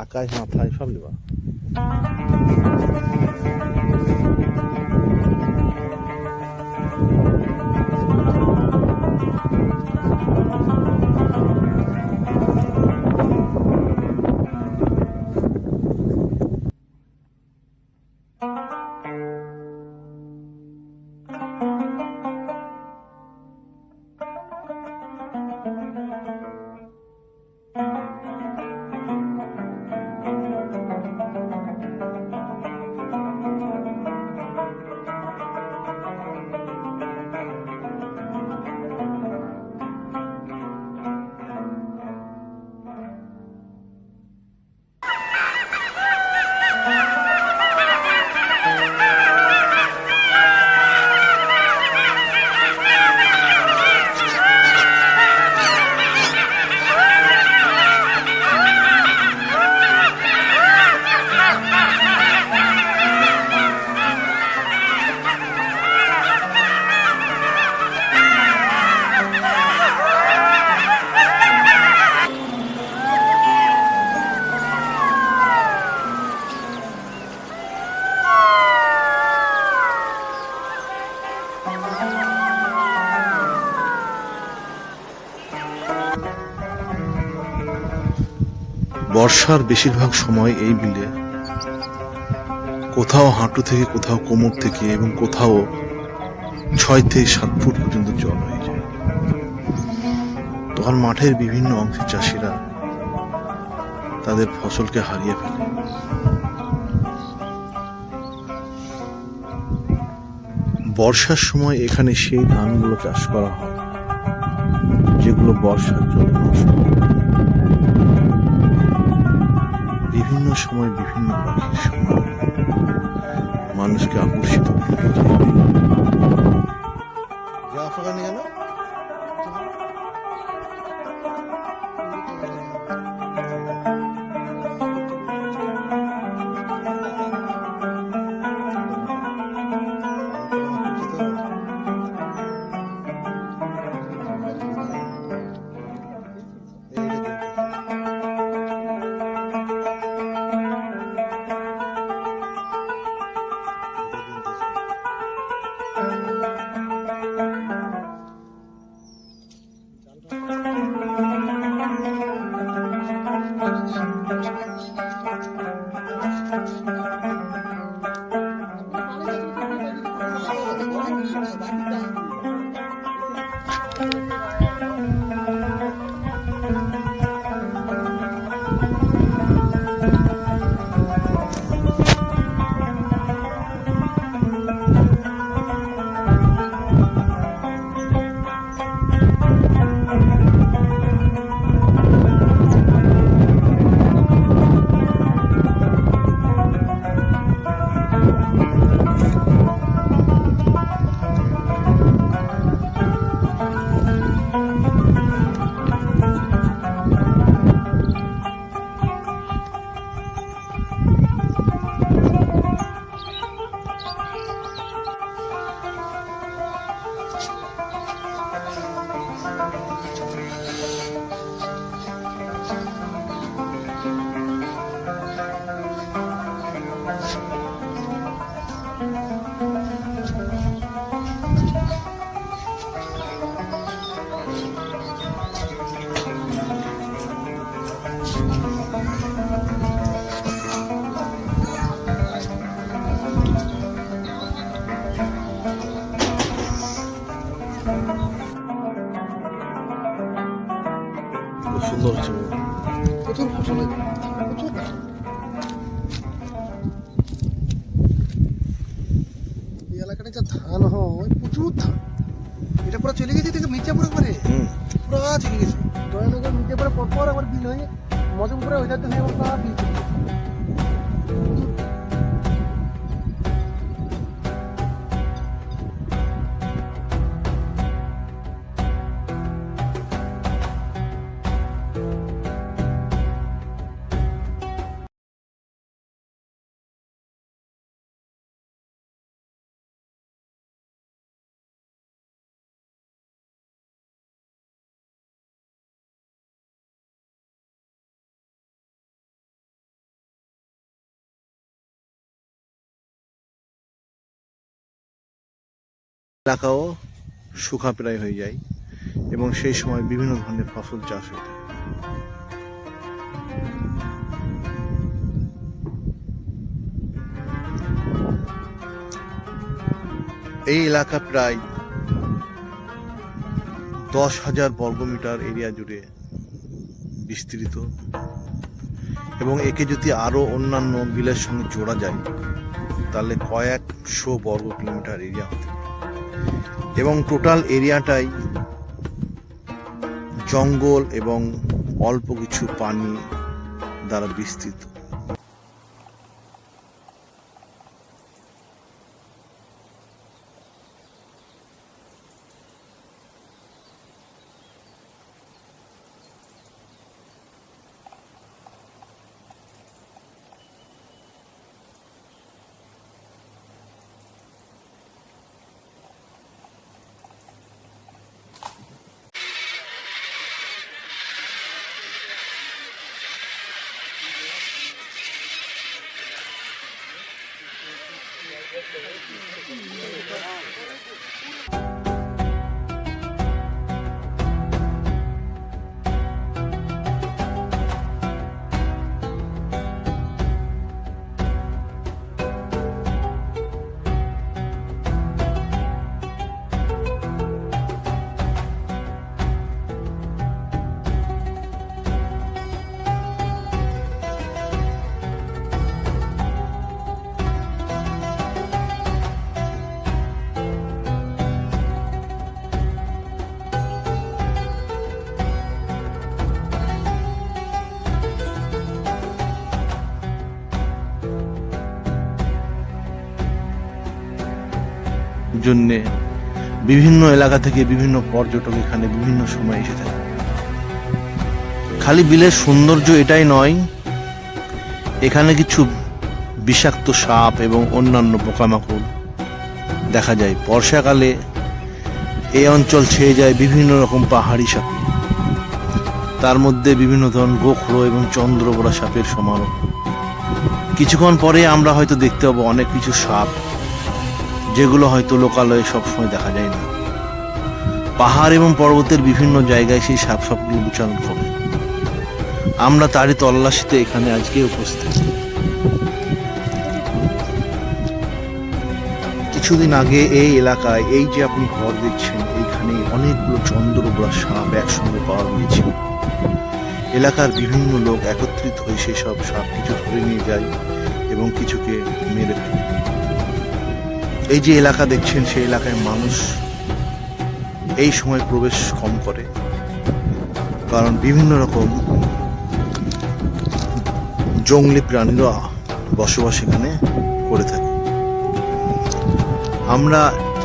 আকাশ মাথায় সব নেবা। বর্ষার বেশিরভাগ সময় এই বিলে কোথাও হাঁটু থেকে, কোথাও কোমর থেকে এবং কোথাও 6 থেকে 7 ফুট পর্যন্ত জল হয়ে যায়। তখন মাঠের বিভিন্ন অংশের চাষিরা তাদের ফসলকে হারিয়ে ফেলে। বর্ষার সময় এখানে সেই ধানগুলো চাষ করা হয় যেগুলো বর্ষার জলে নষ্ট হয়। বিভিন্ন সময় বিভিন্ন পাখির সময় মানুষকে আকর্ষিত করে। সুন্দর হচ্ছে, প্রচুর ফসল, প্রচুর ধান। এই এলাকাটা যা ধান হয়, প্রচুর ধান। এটা পুরো চলে গেছে দেখে মির্জাপুর করে, পুরো চলে গেছে জয়নগর মির্জাপুরে পরপর আবার বিল হয়ে মজমপুরে ওই ধার হয়ে আবার বিল চলে গেছে। এলাকাও শুখা প্রায় হয়ে যায় এবং সেই সময় বিভিন্ন ধরনের ফসল চাষ হয়ে থাকে। এই এলাকা প্রায় 10,000 বর্গমিটার এরিয়া জুড়ে বিস্তৃত এবং একে যদি আরো অন্যান্য বিলের সঙ্গে জোড়া যায় তাহলে কয়েকশো বর্গ কিলোমিটার এরিয়া হতে পারে এবং টোটাল এরিয়াটাই জঙ্গল এবং অল্প কিছু পানি দ্বারা বিস্তৃত। জন্যে বিভিন্ন এলাকা থেকে বিভিন্ন পর্যটক এখানে বিভিন্ন সময় এসে থাকে। খালি বিলের সৌন্দর্য এটাই নয়, এখানে কিছু বিষাক্ত সাপ এবং অন্যান্য পোকামাকড় দেখা যায়। বর্ষাকালে এই অঞ্চল ছেয়ে যায় বিভিন্ন রকম পাহাড়ি সাপে, তার মধ্যে বিভিন্ন ধরনের গোখরো এবং চন্দ্রবোড়া সাপের সমারোহ। কিছুক্ষণ পরে আমরা হয়তো দেখতে পাবো অনেক কিছু সাপ যেগুলো হয়তো লোকালয়ে সবসময় দেখা যায় না। পাহাড় এবং পর্বতের বিভিন্ন জায়গায় সেই সাপ সবগুলো বিচরণ করে। আমরা তারই তল্লাশিতে এখানে আজকে উপস্থিত। কিছুদিন আগে এই এলাকায় এই যে আপনি ঘর দেখছেন, এইখানে অনেকগুলো চন্দ্রবোড়া সাপ একসঙ্গে পাওয়া গিয়েছিল। এলাকার বিভিন্ন লোক একত্রিত হয়ে সেসব সাপ কিছু ধরে নিয়ে যায় এবং কিছুকে মেরে ফেলে। এই যে এলাকা দেখছেন, সেই এলাকায় মানুষ এই সময় প্রবেশ কম করে, কারণ বিভিন্ন রকম জঙ্গলি প্রাণীরা বসবাস এখানে করে থাকে। আমরা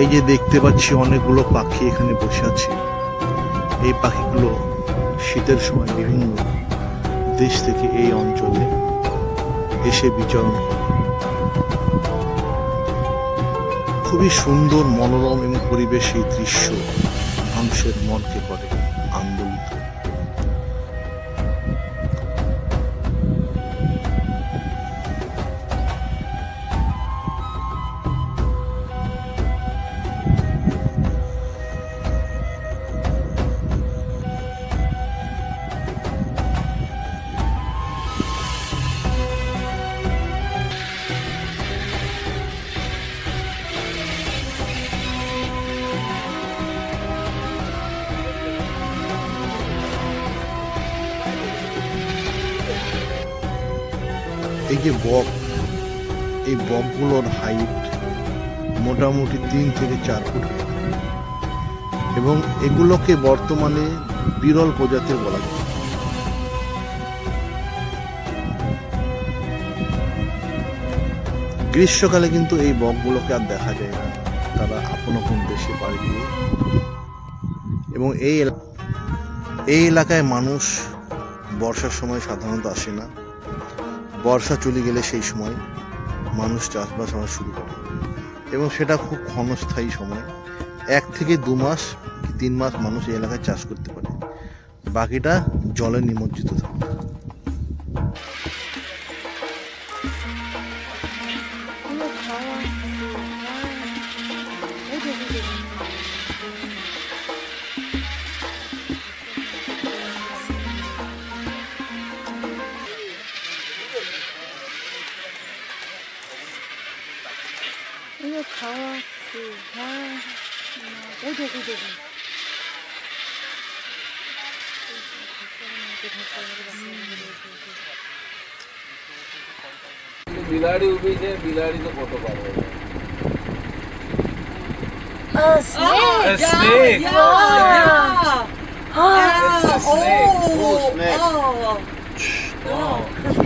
এই যে দেখতে পাচ্ছি অনেকগুলো পাখি এখানে বসে আছে। এই পাখিগুলো শীতের সময় বিভিন্ন দেশ থেকে এই অঞ্চলে এসে বিচরণ করে। খুবই সুন্দর, মনোরম এবং পরিবেশ এই দৃশ্য মানুষের মনকে করে আন্দোলিত। এই যে বক, এই বকগুলোর হাইট মোটামুটি 3 থেকে 4 ফুট এবং এগুলোকে বর্তমানে বিরল প্রজাতির বলা যায়। গ্রীষ্মকালে কিন্তু এই বকগুলোকে আর দেখা যায় না, তারা আপন আপন দেশে পাড়ি দিয়ে। এবং এই এলাকায় মানুষ বর্ষার সময় সাধারণত আসে না। বর্ষা চলে গেলে সেই সময় মানুষ চাষবাস আবার শুরু করে এবং সেটা খুব ক্ষণস্থায়ী সময়। 1 থেকে 2 মাস কি 3 মাস মানুষ এই এলাকায় চাষ করতে পারে, বাকিটা জলে নিমজ্জিত থাকে। খাওয়া બિલાડી ઊભી છે, બિલાડી તો ફોટો પાડવો. A snake. A snake. Yeah. It's a snake. Oh, snake. Oh. Oh.